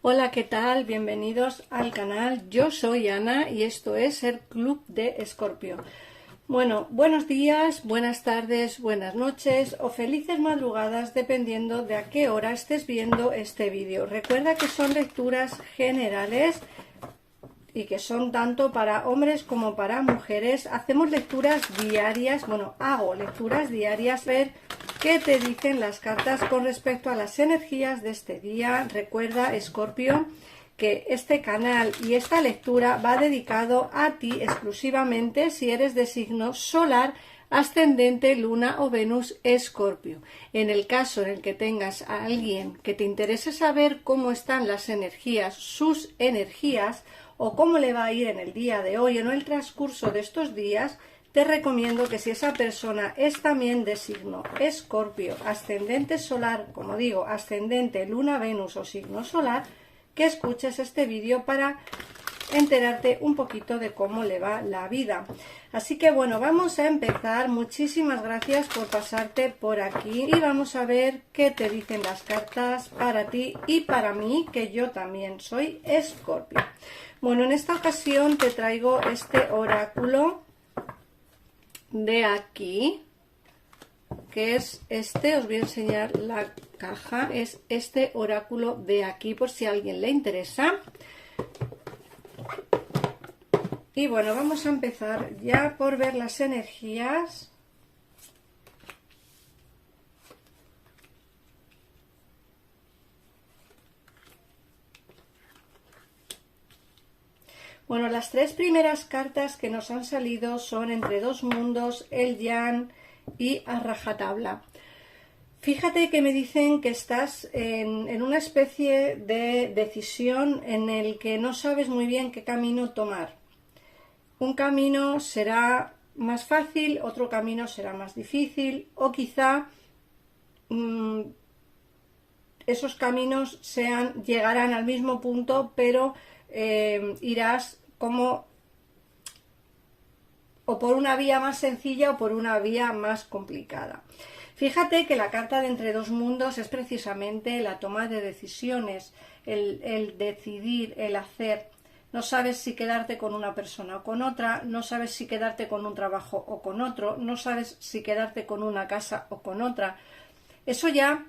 Hola, ¿qué tal? Bienvenidos al canal. Yo soy Ana y esto es el Club de Escorpio. Bueno, buenos días, buenas tardes, buenas noches o felices madrugadas dependiendo de a qué hora estés viendo este vídeo. Recuerda que son lecturas generales y que son tanto para hombres como para mujeres. Hacemos lecturas diarias, bueno, hago lecturas diarias, ver qué te dicen las cartas con respecto a las energías de este día. Recuerda, Escorpio, que este canal y esta lectura va dedicado a ti exclusivamente si eres de signo solar, ascendente, luna o Venus, Escorpio. En el caso en el que tengas a alguien que te interese saber cómo están las energías, sus energías, o cómo le va a ir en el día de hoy o en el transcurso de estos días, te recomiendo que si esa persona es también de signo Escorpio, ascendente solar, como digo, ascendente, luna, Venus o signo solar, que escuches este vídeo para enterarte un poquito de cómo le va la vida. Así que bueno, vamos a empezar. Muchísimas gracias por pasarte por aquí y vamos a ver qué te dicen las cartas para ti y para mí, que yo también soy Escorpio. Bueno, en esta ocasión te traigo este oráculo de aquí, que es este. Os voy a enseñar la caja. Es este oráculo de aquí por si a alguien le interesa. Y bueno, vamos a empezar ya por ver las energías. Bueno, las tres primeras cartas que nos han salido son Entre dos mundos, el Yan y a rajatabla. Fíjate que me dicen que estás en una especie de decisión en el que no sabes muy bien qué camino tomar. Un camino será más fácil, otro camino será más difícil, o quizá esos caminos llegarán al mismo punto, pero irás como o por una vía más sencilla o por una vía más complicada. Fíjate que la carta de Entre dos mundos es precisamente la toma de decisiones, el decidir, el hacer. No sabes si quedarte con una persona o con otra, no sabes si quedarte con un trabajo o con otro, no sabes si quedarte con una casa o con otra. Eso ya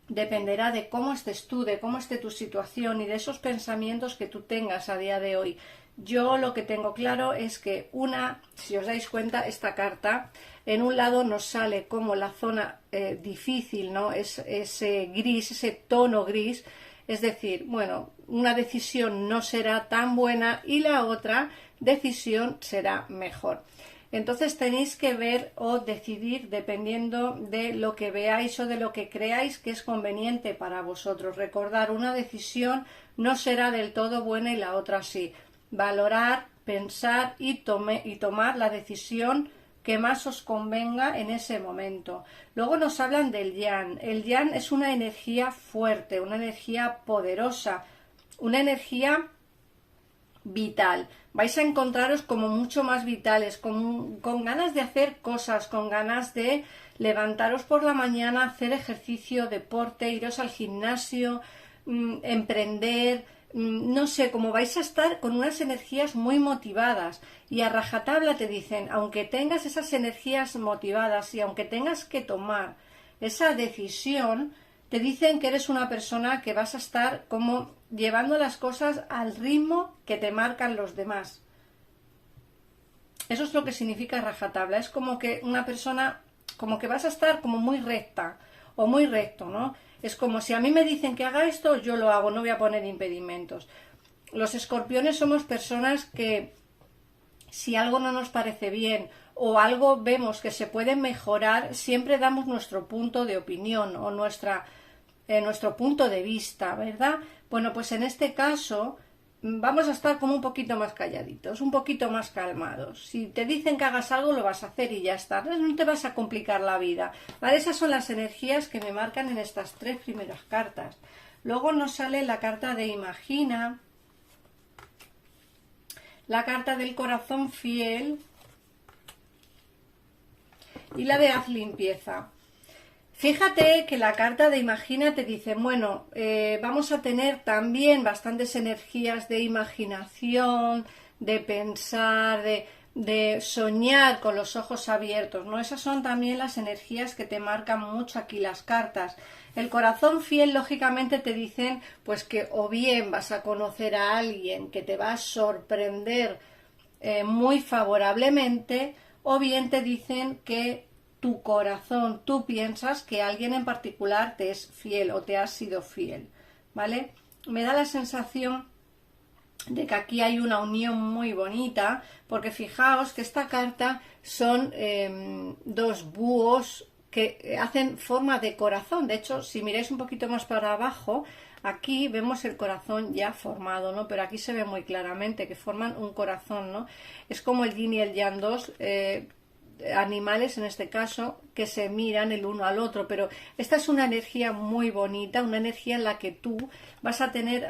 dependerá de cómo estés tú, de cómo esté tu situación y de esos pensamientos que tú tengas a día de hoy. Yo lo que tengo claro es que si os dais cuenta, esta carta en un lado nos sale como la zona difícil, ¿no? Ese gris, ese tono gris, es decir, bueno, una decisión no será tan buena y la otra decisión será mejor. Entonces tenéis que ver o decidir dependiendo de lo que veáis o de lo que creáis que es conveniente para vosotros. Recordar, una decisión no será del todo buena y la otra sí. Valorar, pensar y tomar la decisión que más os convenga en ese momento. Luego nos hablan del Yan. El Yan es una energía fuerte, una energía poderosa, una energía vital. Vais a encontraros como mucho más vitales, con ganas de hacer cosas, con ganas de levantaros por la mañana, hacer ejercicio, deporte, iros al gimnasio, emprender, no sé, como vais a estar con unas energías muy motivadas. Y a rajatabla te dicen, aunque tengas esas energías motivadas y aunque tengas que tomar esa decisión, te dicen que eres una persona que vas a estar como llevando las cosas al ritmo que te marcan los demás. Eso es lo que significa rajatabla. Es como que una persona, como que vas a estar como muy recta o muy recto, ¿no? Es como si a mí me dicen que haga esto, yo lo hago, no voy a poner impedimentos. Los escorpiones somos personas que si algo no nos parece bien o algo vemos que se puede mejorar, siempre damos nuestro punto de opinión o nuestro punto de vista, ¿verdad? Bueno, pues en este caso vamos a estar como un poquito más calladitos, un poquito más calmados. Si te dicen que hagas algo, lo vas a hacer y ya está. No te vas a complicar la vida, ¿vale? Esas son las energías que me marcan en estas tres primeras cartas. Luego nos sale la carta de Imagina, la carta del corazón fiel y la de Haz limpieza. Fíjate que la carta de Imagina te dice, bueno, vamos a tener también bastantes energías de imaginación, de pensar, de soñar con los ojos abiertos, ¿no? Esas son también las energías que te marcan mucho aquí las cartas. El corazón fiel, lógicamente, te dicen pues que o bien vas a conocer a alguien que te va a sorprender muy favorablemente, o bien te dicen que tu corazón, tú piensas que alguien en particular te es fiel o te ha sido fiel, ¿vale? Me da la sensación de que aquí hay una unión muy bonita, porque fijaos que esta carta son dos búhos que hacen forma de corazón. De hecho, si miráis un poquito más para abajo, aquí vemos el corazón ya formado, ¿no? Pero aquí se ve muy claramente que forman un corazón, ¿no? Es como el yin y el yang, dos animales en este caso que se miran el uno al otro, pero esta es una energía muy bonita, una energía en la que tú vas a tener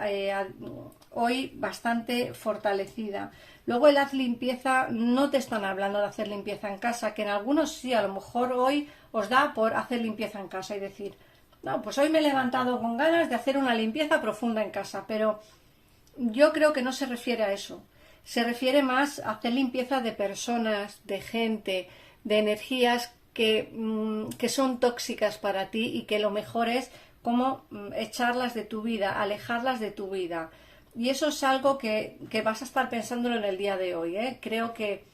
hoy bastante fortalecida. Luego el haz limpieza, no te están hablando de hacer limpieza en casa, que en algunos sí, a lo mejor hoy os da por hacer limpieza en casa y decir, no, pues hoy me he levantado con ganas de hacer una limpieza profunda en casa, pero yo creo que no se refiere a eso. Se refiere más a hacer limpieza de personas, de gente, de energías que son tóxicas para ti y que lo mejor es como echarlas de tu vida, alejarlas de tu vida. Y eso es algo que vas a estar pensándolo en el día de hoy, ¿eh? Creo que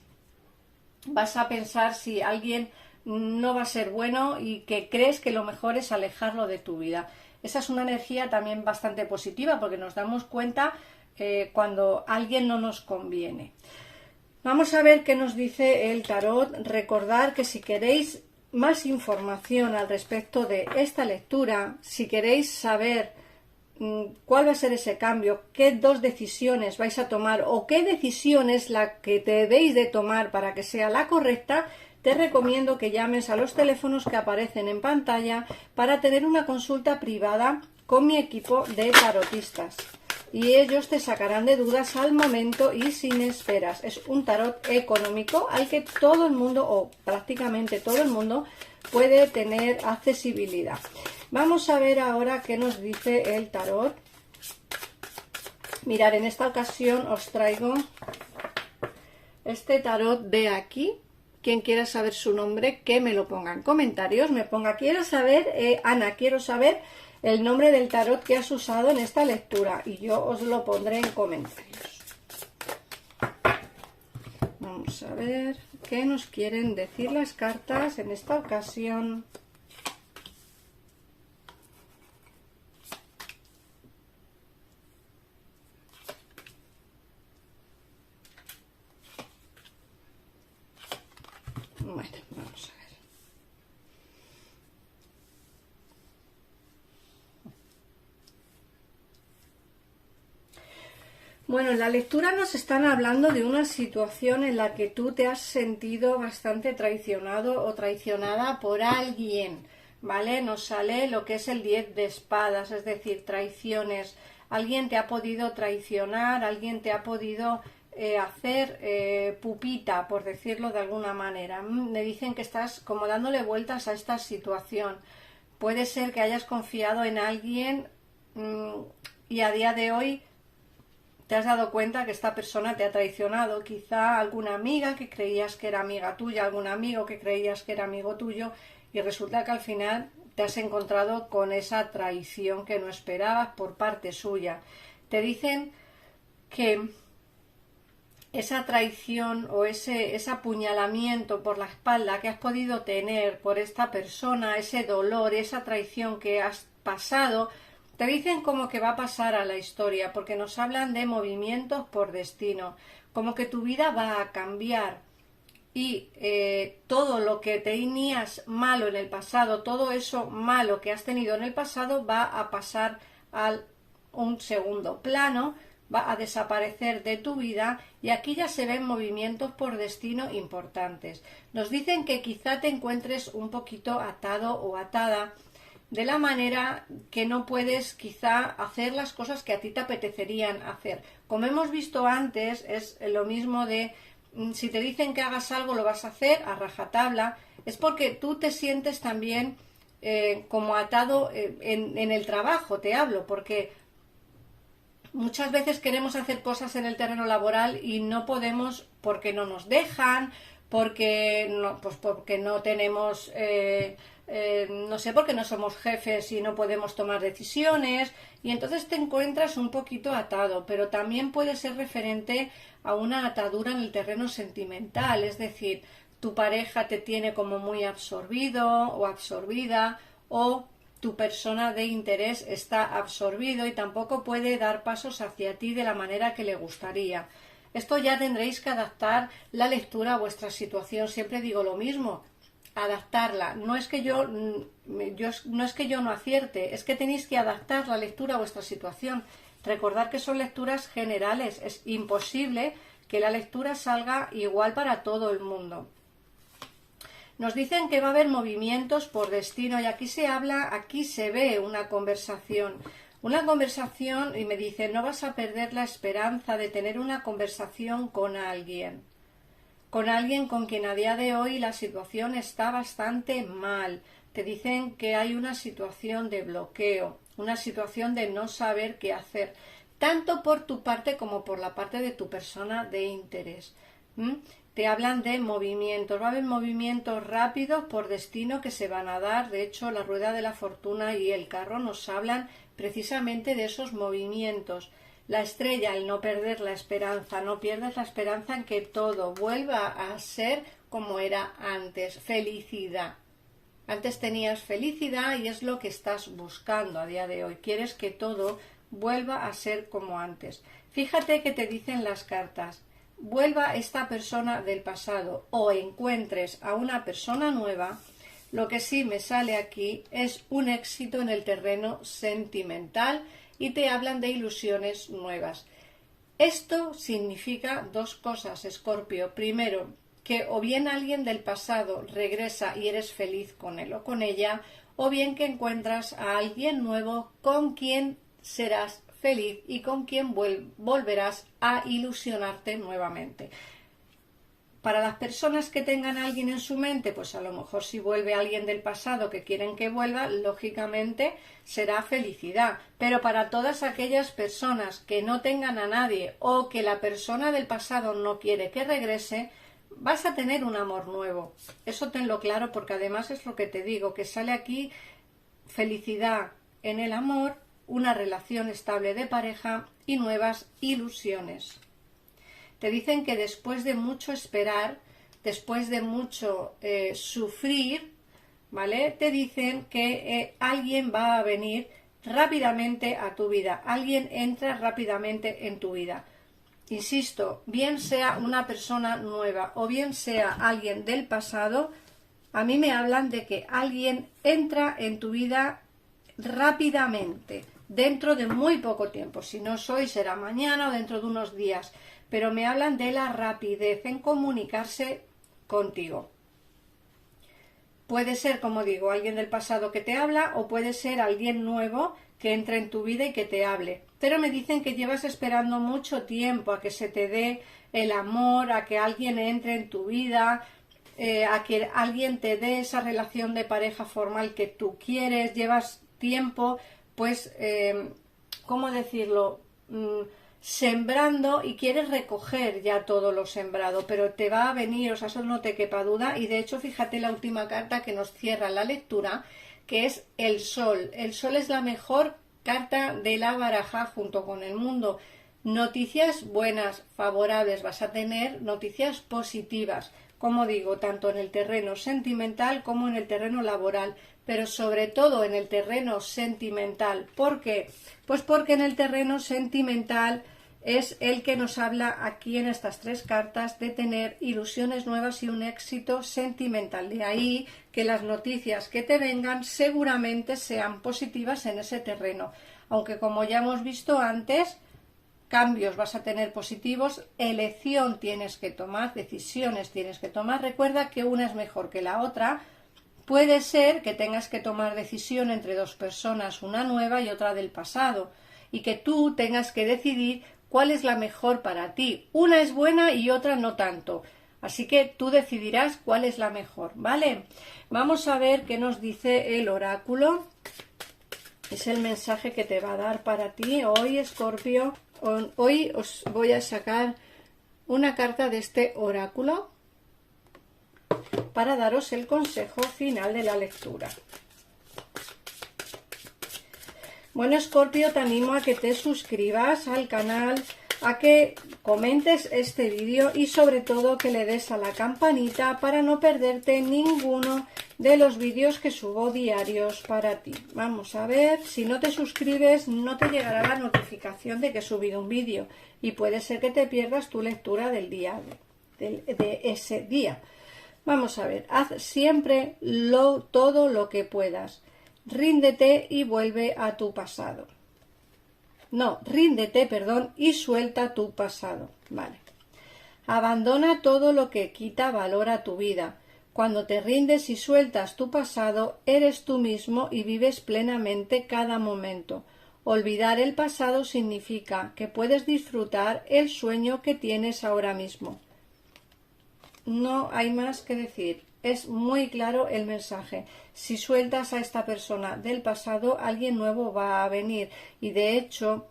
vas a pensar si alguien no va a ser bueno y que crees que lo mejor es alejarlo de tu vida. Esa es una energía también bastante positiva porque nos damos cuenta cuando alguien no nos conviene. Vamos a ver qué nos dice el tarot. Recordar que si queréis más información al respecto de esta lectura, si queréis saber cuál va a ser ese cambio, qué dos decisiones vais a tomar o qué decisión es la que debéis de tomar para que sea la correcta, te recomiendo que llames a los teléfonos que aparecen en pantalla para tener una consulta privada con mi equipo de tarotistas. Y ellos te sacarán de dudas al momento y sin esperas. Es un tarot económico al que todo el mundo, o prácticamente todo el mundo, puede tener accesibilidad. Vamos a ver ahora qué nos dice el tarot. Mirad, en esta ocasión os traigo este tarot de aquí. Quien quiera saber su nombre, que me lo ponga en comentarios. Me ponga, quiero saber, Ana, quiero saber el nombre del tarot que has usado en esta lectura y yo os lo pondré en comentarios. Vamos a ver qué nos quieren decir las cartas en esta ocasión. Bueno, vamos a ver. Bueno, en la lectura nos están hablando de una situación en la que tú te has sentido bastante traicionado o traicionada por alguien, ¿vale? Nos sale lo que es el 10 de espadas, es decir, traiciones. Alguien te ha podido traicionar, alguien te ha podido hacer pupita, por decirlo de alguna manera. Me dicen que estás como dándole vueltas a esta situación. Puede ser que hayas confiado en alguien y a día de hoy te has dado cuenta que esta persona te ha traicionado, quizá alguna amiga que creías que era amiga tuya, algún amigo que creías que era amigo tuyo, y resulta que al final te has encontrado con esa traición que no esperabas por parte suya. Te dicen que esa traición o ese apuñalamiento por la espalda que has podido tener por esta persona, ese dolor, esa traición que has pasado, te dicen como que va a pasar a la historia, porque nos hablan de movimientos por destino, como que tu vida va a cambiar y todo lo que tenías malo en el pasado, todo eso malo que has tenido en el pasado va a pasar a un segundo plano, va a desaparecer de tu vida y aquí ya se ven movimientos por destino importantes. Nos dicen que quizá te encuentres un poquito atado o atada de la manera que no puedes quizá hacer las cosas que a ti te apetecerían hacer. Como hemos visto antes, es lo mismo de si te dicen que hagas algo lo vas a hacer a rajatabla, es porque tú te sientes también como atado en el trabajo, te hablo, porque muchas veces queremos hacer cosas en el terreno laboral y no podemos porque no nos dejan, porque no tenemos, no sé, porque no somos jefes y no podemos tomar decisiones, y entonces te encuentras un poquito atado, pero también puede ser referente a una atadura en el terreno sentimental, es decir, tu pareja te tiene como muy absorbido o absorbida, o tu persona de interés está absorbido y tampoco puede dar pasos hacia ti de la manera que le gustaría. Esto ya tendréis que adaptar la lectura a vuestra situación. Siempre digo lo mismo, adaptarla. No es que yo no acierte, es que tenéis que adaptar la lectura a vuestra situación. Recordad que son lecturas generales, es imposible que la lectura salga igual para todo el mundo. Nos dicen que va a haber movimientos por destino, y aquí se ve una conversación. Una conversación, y me dice, no vas a perder la esperanza de tener una conversación con alguien con quien a día de hoy la situación está bastante mal. Te dicen que hay una situación de bloqueo, una situación de no saber qué hacer, tanto por tu parte como por la parte de tu persona de interés. Te hablan de movimientos, va a haber movimientos rápidos por destino que se van a dar. De hecho, la rueda de la fortuna y el carro nos hablan precisamente de esos movimientos. La estrella, el no perder la esperanza, no pierdas la esperanza en que todo vuelva a ser como era antes. Felicidad. Antes tenías felicidad y es lo que estás buscando a día de hoy. Quieres que todo vuelva a ser como antes. Fíjate que te dicen las cartas. Vuelva esta persona del pasado o encuentres a una persona nueva. Lo que sí me sale aquí es un éxito en el terreno sentimental y te hablan de ilusiones nuevas. Esto significa dos cosas, Escorpio. Primero, que o bien alguien del pasado regresa y eres feliz con él o con ella, o bien que encuentras a alguien nuevo con quien serás feliz y con quien volverás a ilusionarte nuevamente. Para las personas que tengan a alguien en su mente, pues a lo mejor si vuelve alguien del pasado que quieren que vuelva, lógicamente será felicidad. Pero para todas aquellas personas que no tengan a nadie o que la persona del pasado no quiere que regrese, vas a tener un amor nuevo. Eso tenlo claro, porque además es lo que te digo, que sale aquí felicidad en el amor, una relación estable de pareja y nuevas ilusiones. Te dicen que después de mucho esperar, después de mucho sufrir, ¿vale? Te dicen que alguien va a venir rápidamente a tu vida, alguien entra rápidamente en tu vida. Insisto, bien sea una persona nueva o bien sea alguien del pasado, a mí me hablan de que alguien entra en tu vida rápidamente, dentro de muy poco tiempo. Si no hoy, será mañana o dentro de unos días. Pero me hablan de la rapidez en comunicarse contigo. Puede ser, como digo, alguien del pasado que te habla o puede ser alguien nuevo que entre en tu vida y que te hable. Pero me dicen que llevas esperando mucho tiempo a que se te dé el amor, a que alguien entre en tu vida, a que alguien te dé esa relación de pareja formal que tú quieres. Llevas tiempo, pues, ¿cómo decirlo?, sembrando y quieres recoger ya todo lo sembrado, pero te va a venir, o sea, eso no te quepa duda. Y de hecho, fíjate la última carta que nos cierra la lectura, que es el Sol. El Sol es la mejor carta de la baraja junto con el Mundo. Noticias buenas, favorables, vas a tener noticias positivas, como digo, tanto en el terreno sentimental como en el terreno laboral, pero sobre todo en el terreno sentimental. ¿Por qué? Pues porque en el terreno sentimental es el que nos habla aquí en estas tres cartas de tener ilusiones nuevas y un éxito sentimental. De ahí que las noticias que te vengan seguramente sean positivas en ese terreno. Aunque, como ya hemos visto antes, cambios vas a tener positivos, elección tienes que tomar, decisiones tienes que tomar. Recuerda que una es mejor que la otra. Puede ser que tengas que tomar decisión entre dos personas, una nueva y otra del pasado, y que tú tengas que decidir cuál es la mejor para ti. Una es buena y otra no tanto. Así que tú decidirás cuál es la mejor, ¿vale? Vamos a ver qué nos dice el oráculo. Es el mensaje que te va a dar para ti hoy, Escorpio. Hoy os voy a sacar una carta de este oráculo para daros el consejo final de la lectura. Bueno, Escorpio, te animo a que te suscribas al canal, a que comentes este vídeo y sobre todo que le des a la campanita para no perderte ninguno de los vídeos que subo diarios para ti. Vamos a ver, si no te suscribes no te llegará la notificación de que he subido un vídeo y puede ser que te pierdas tu lectura del día de ese día. Vamos a ver, haz siempre todo lo que puedas. Ríndete y vuelve a tu pasado. No, ríndete, perdón, y suelta tu pasado. Vale. Abandona todo lo que quita valor a tu vida. Cuando te rindes y sueltas tu pasado, eres tú mismo y vives plenamente cada momento. Olvidar el pasado significa que puedes disfrutar el sueño que tienes ahora mismo. No hay más que decir. Es muy claro el mensaje. Si sueltas a esta persona del pasado, alguien nuevo va a venir. Y de hecho,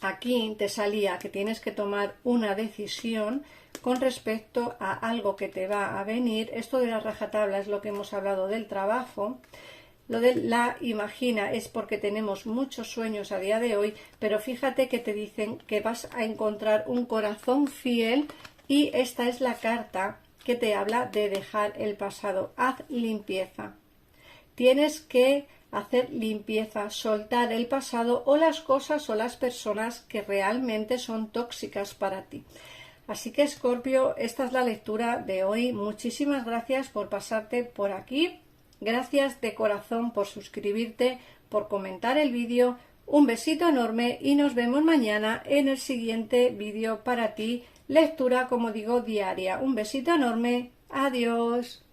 aquí te salía que tienes que tomar una decisión con respecto a algo que te va a venir. Esto de la rajatabla es lo que hemos hablado del trabajo. Lo de la imagina es porque tenemos muchos sueños a día de hoy, pero fíjate que te dicen que vas a encontrar un corazón fiel y esta es la carta que te habla de dejar el pasado. Haz limpieza. Tienes que hacer limpieza, soltar el pasado o las cosas o las personas que realmente son tóxicas para ti. Así que, Escorpio, esta es la lectura de hoy. Muchísimas gracias por pasarte por aquí. Gracias de corazón por suscribirte, por comentar el vídeo. Un besito enorme y nos vemos mañana en el siguiente vídeo para ti. Lectura, como digo, diaria. Un besito enorme. Adiós.